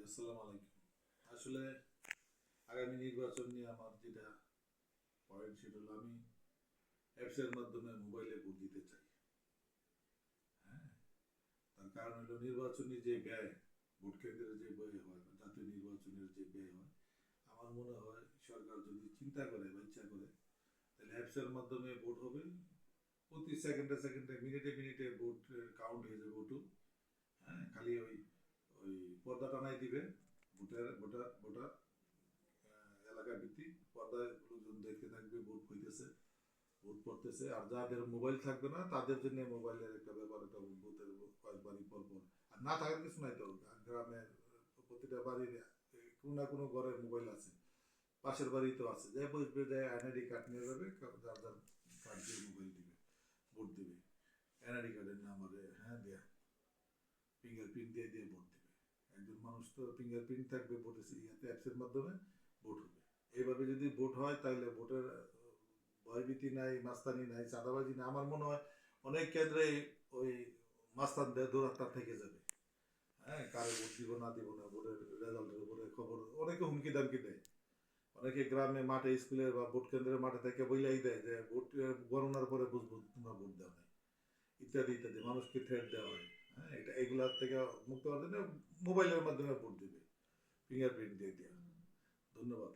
আসসালামু আলাইকুম। আসলে আগামী নির্বাচন নিয়ে আমার যেটা পয়েন্ট সেটা হলো আমি অ্যাপসের মাধ্যমে মোবাইলে ভোট দিতে চাই। হ্যাঁ, তার কারণ হলো নির্বাচনী যে ব্যয়, ভোট কেন্দ্রের যে ব্যয় হয় বা জাতীয় নির্বাচনের যে ব্যয় হয়, আমার মনে হয় সরকার যদি চিন্তা করে বা ইচ্ছা করে তাহলে অ্যাপসের মাধ্যমে ভোট হবে। প্রতি সেকেন্ডে সেকেন্ডে মিনিটে মিনিটে ভোট কাউন্ট হয়ে যাবে ভোটও। হ্যাঁ, খালি ওই ওই পর্দা টানাই দিবে ভোটার ভোটার ভোটার এলাকা ভিত্তিক পর্দায় লোকজন দেখতে থাকবে ভোট হইতেছে, ভোট পড়তেছে। আর যাদের মোবাইল থাকবে না তাদের জন্য মোবাইলের একটা ব্যাপার, একটা ভোটের কয়েকবারই পর পর। আর না থাকার কিছু নাই তো, গ্রামের প্রতিটা বাড়ির কোনো না কোনো ঘরে মোবাইল আছে, পাশের বাড়ি তো আছে, যাই বসবে যায় এনআইডি কার্ড নিয়ে যাবে, যার যার কার্ড দিয়ে মোবাইল দিবে, ভোট দিবে। এনআইডি কার্ডের নাম্বারে হ্যাঁ দেয়া, ফিঙ্গারপ্রিন্ট দিয়ে দিয়ে ভোট দিবে। একজন মানুষ তো ফিঙ্গারপ্রিন্ট থাকবে ভোটের ইয়াতে অ্যাপসের মাধ্যমে ভোট হবে। এইভাবে যদি ভোট হয় তাহলে ভোটের ভয়ভীতি নাই, মাস্তানি নাই, চাঁদাবাজি নাই। আমার মনে হয় অনেক কেন্দ্রে ওই মাস্তানদের দৌরাত্মা থেকে যাবে। হ্যাঁ, কারে ভোট দিব না দিব না ভোটের রেজাল্টের উপরে খবর অনেকে হুমকি দামকি দেয়। অনেকে গ্রামে মাঠে স্কুলের বা ভোট কেন্দ্রের মাঠে থেকে বইলাই দেয় যে ভোট গণনার পরে বুঝবো তোমরা ভোট দেওয়া নাই, ইত্যাদি ইত্যাদি, মানুষকে থ্রেট দেওয়া হয়। হ্যাঁ, এটা এগুলার থেকে মুক্ত হওয়ার জন্য মোবাইলের মাধ্যমে ভোট দিবে, ফিঙ্গারপ্রিন্ট দিয়ে দেওয়া। ধন্যবাদ।